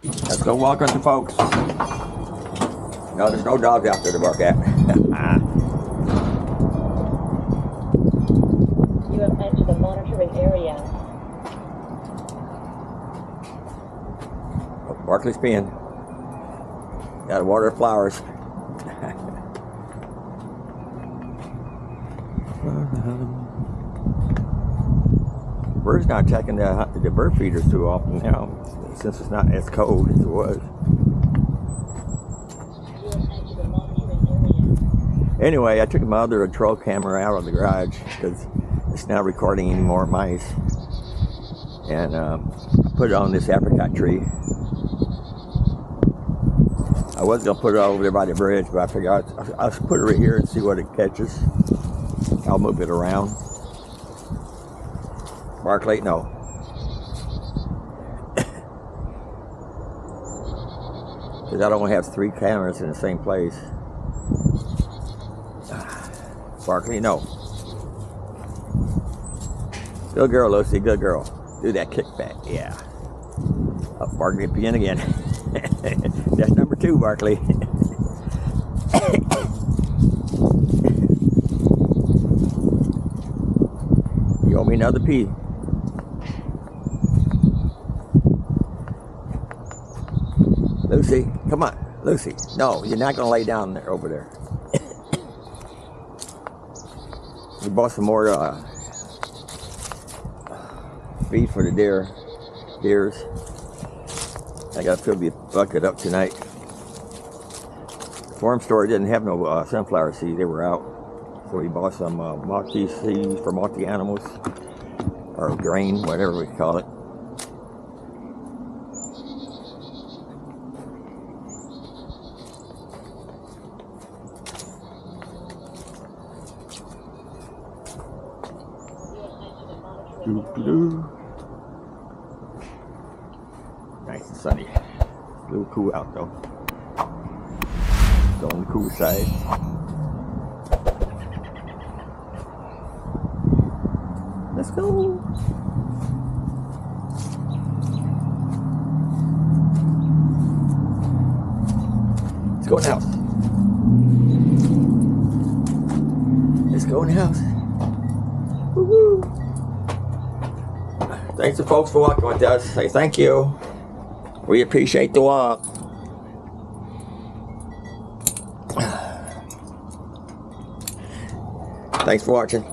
Let's go walk with the folks. No, there's no dogs out there to bark at. You have entered the monitoring area. Oh, Barkley's peeing. Gotta water the flowers. Bird's not checking the bird feeders too often now, since it's not as cold as it was. Anyway, I took my other trail camera out of the garage because it's not recording any more mice, and put it on this apricot tree. I was gonna put it over there by the bridge, but I figured I'll put it right here and see what it catches. I'll move it around. Barkley, no. Because I don't want to have 3 cameras in the same place. Barkley, no. Good girl, Lucy, good girl. Do that kickback, yeah. Oh, Barkley peeing again. That's number 2, Barkley. You owe me another pee. Lucy, come on, Lucy. No, you're not gonna lay down there over there. We bought some more feed for the deers. I gotta fill the bucket up tonight. The farm store didn't have no sunflower seeds; they were out. So we bought some multi seeds for multi animals, or grain, whatever we call it. Nice and sunny. A little cool out though. It's on the cool side. Let's go. Let's go in the house. Let's go in the house. Woo-hoo. Thanks to folks for walking with us. Say thank you. We appreciate the walk. Thanks for watching.